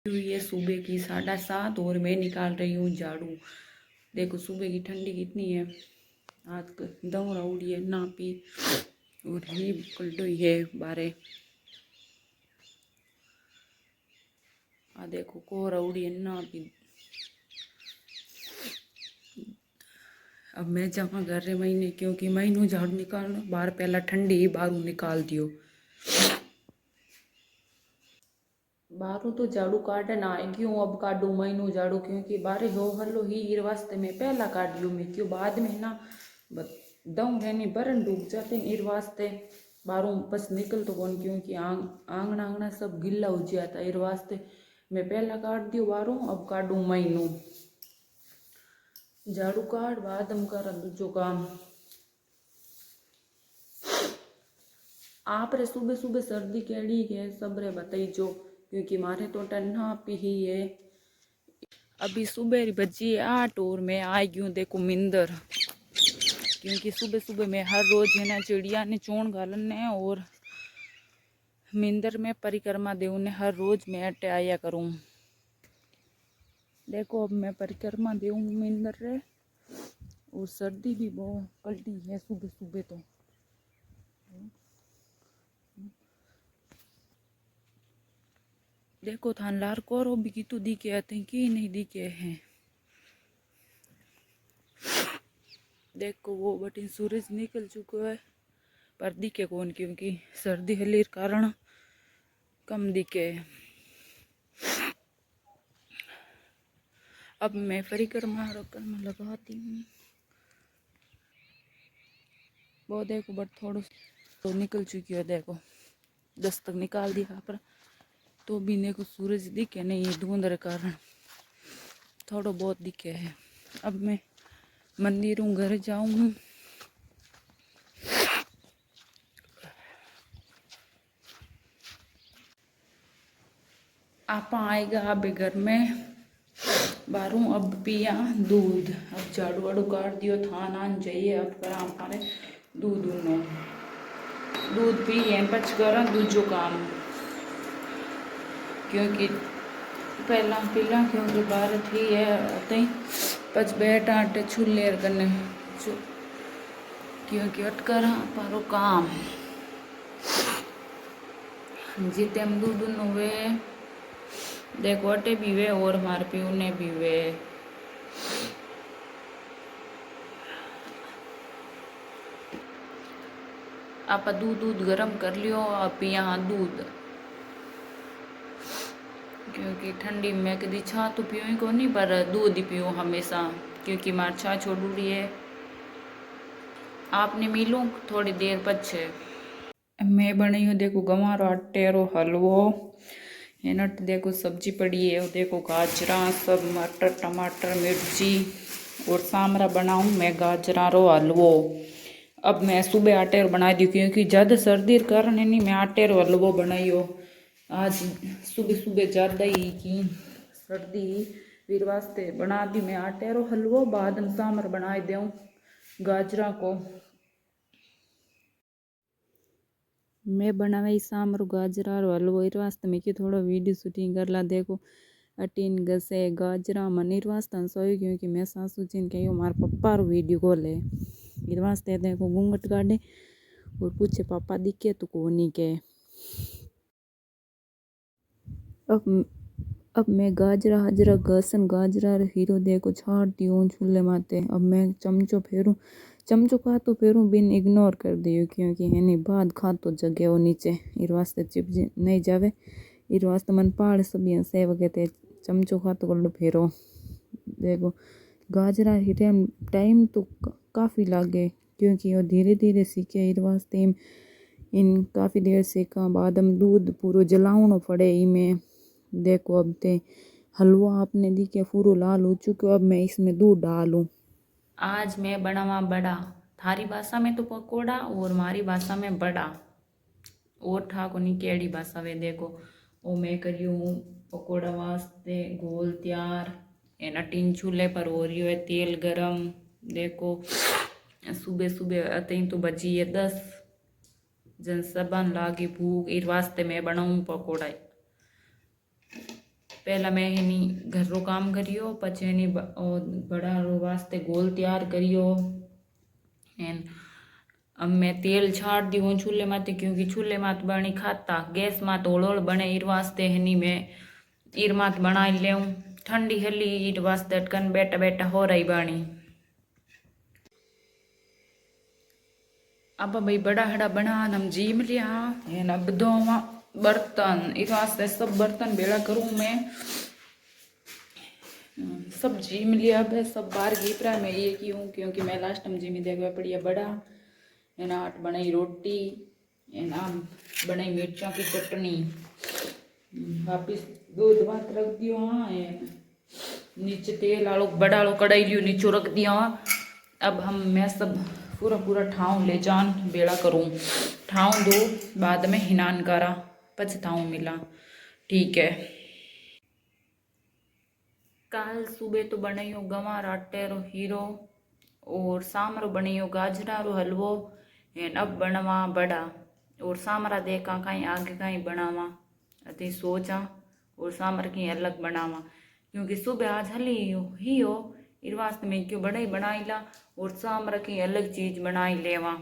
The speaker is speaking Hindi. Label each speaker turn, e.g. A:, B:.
A: ये सुबह की 7:30 और मैं निकाल रही हूँ झाड़ू। देखो सुबह की ठंडी कितनी है। आज दौड़ा उड़ी है ना पी और ही कल्टो है बारे। आ देखो कोहरा उड़ी है ना पी। अब मैं जमा कर रहे महीने क्योंकि महीनों झाड़ू निकालना बाहर पहला ठंडी ही बाहरों निकाल दियो। बाहरों तो झाड़ू काटन आएगी हूँ। अब काटू महीनों झाड़ू क्योंकि बारे हो हल्लो ही ईर वास्ते में पहला काट दियो मैं क्यों बाद में ना दम रहनी बरन डूब जाते ईर वास्ते बाहरों बस निकल तो कौन क्योंकि आंगना आंगना सब गिल्ला हो जाता ईर वास्ते मैं पहला काट दियो बाहरों। अब काटू महीनों झाड़ू काट बाद हम कर दूजो काम। आप रे सुबह सुबह सर्दी केड़ी है सब रे बताइजो क्योंकि मारे तो टन्ना पी ही है। अभी सुबह बजी 8 और मैं आ गई हूँ देखो मिंदर क्योंकि सुबह सुबह मैं हर रोज है ना चिड़िया ने चोण घालने है और मिंदर में परिक्रमा देने हर रोज मैं अटे आया करूँ। देखो अब मैं परिक्रमा देऊँ मिंदर रे और सर्दी भी बहुत कल्टी है सुबह सुबह तो। देखो थान लार कोरो भी कितु दिखे आते कि नहीं दिखे हैं। देखो वो बटिन सूरज निकल चुका है पर दिखे कौन क्योंकि सर्दी हलीर कारण कम दिखे। अब मैं परिक्रमा लगाती हूँ। वो देखो बट थोड़ा तो निकल चुकी है देखो 10 तक निकाल दिया पर तो भी ने को सूरज दिखे नहीं है धुंध के कारण थोड़ा बहुत दिखे है। अब मैं मंदिर हूँ घर जाऊँ। आप आएगा अब घर में बारू अब पिया दूध। अब झाड़ू वाड़ू काट दियो थान आन जाइए अब कर हमारे दूध उनो दूध पिए पच कर दूजो काम क्योंकि पहला पीला क्योंकि बार थी है तई पच बैठा आटे छुले करने क्योंकि अटकर पारो काम जिते हम दूध नुवे देखो अटे भी वे और मार पीने भी वे। आप दूध दूध गरम कर लियो आप पिया दूध क्योंकि ठंडी में कभी छा तो पियो ही को नहीं पर दूध ही पियो हमेशा क्योंकि मार छा छोड़ी है। आपने मिलूँ थोड़ी देर पछे मैं बनाई हूँ देखो गंवारो आटे रो हलवो नट देखो सब्जी पड़ी है देखो गाजरा सब मटर टमाटर मिर्ची और सामरा बनाऊँ मैं गाजरा रो हलवो। अब मैं सुबह आटे रो बना दी क्योंकि ज़्यादा सर्दी के कारण है नहीं मैं आटे रो हलवो बनाइयो। आज सुबह सुबह ज़्यादा ही की सर्दी वीर वास्ते बना दी मैं आटे रो हलवो बाद में सामर बना दूँ गाजरा को। मैं बनावे सामर गाजरा रो हलवो इस वास्ते मैं कि थोड़ा वीडियो शूटिंग कर ला। देखो अटीन गसे गाजरा मनीर वास्ते सोई क्योंकि मैं सासू जी ने कही मारे पप्पा रो वीडियो कॉल है इस वास्ते देखो घूंघट काटे और पूछे पापा दिखे तो को नहीं के। अब मैं गाजरा हाजरा घसन गाजरा हीरो देखो छाड़ती हूँ चूल्हे माते। अब मैं चमचो फेरूँ चमचो खा तो फेरूँ बिन इग्नोर कर दियो क्योंकि है नहीं बाद खा तो जगह वो नीचे इस वास्ते चिप नहीं जावे इस वास्ते मन पहाड़ सबियाँ से वगैरह चमचो खा तो गलो फेरो। देखो गाजरा ही टाइम तो काफ़ी लागे क्योंकि वो धीरे धीरे सीखे इस वास्ते इन काफ़ी देर सेका बाद हम दूध पूरा जलावनो पड़े इमें। देखो अब ते हलवा आपने दिखे पूरा लाल हो चुका अब मैं इसमें दूध डालूँ। आज मैं बनावा बड़ा थारी भाषा में तो पकोड़ा और हमारी भाषा में बड़ा और ठाको नहीं केड़ी भाषा वे देखो वो मैं करियो पकोड़ा वास्ते गोल तैयार एना टीन चूल्हे पर हो रही है तेल गरम। देखो सुबह सुबह अतई तो बजी है 10 जन सबन लागी भूख इस वास्ते मैं बनाऊँ पकोड़ा। पहला मैं हेनी घर रो काम करियो, पछी हेनी बड़ा रो वास्ते गोल तैयार करियो। एन अब मैं तेल छाड़ दी हूँ चूल्हे माते, क्योंकि चूल्हे मात बनी खाता गैस मात होड़ बने ईर वास्ते हेनी मैं ईर मात बना ले ठंडी हली ईर वास्ते अटकन बैठा बैठा हो रही बनी। अब भाई बड़ा हड़ा बना हम जीम लिया है ना, बधो बर्तन इस वास्ते सब बर्तन बेड़ा करूँ मैं, सब जीम लिया। अब सब बाहर घी परा मैं ये की हूँ, क्योंकि मैं लास्ट में जीमी देखवा पड़ी बड़ा है ना। आट बनाई रोटी है ना, बनाई मिर्चा की चटनी, वापिस दूध भात रख दियो। हाँ है नीचे तेल आलो बड़ा आलो कढ़ाई लियो नीचो रख दिया। अब मैं सब पूरा पूरा ठाव ले जान बेड़ा करूँ, ठाव दो बाद में हिनान करा पछताऊँ मिला। ठीक है। काल सुबह तो बनाइयो गंवार आटे रो हीरो और सामरो बनाइयो गाजरा रो हलवो। एन अब बनवा बड़ा और सामरा देखा कहीं आगे कहीं बनावा अति सोचा और सामर की अलग बनावा, क्योंकि सुबह आज हली ही हो इर वास्ते मैं क्यों बड़ाई बनाई ला और सामर की अलग चीज बनाई लेवा।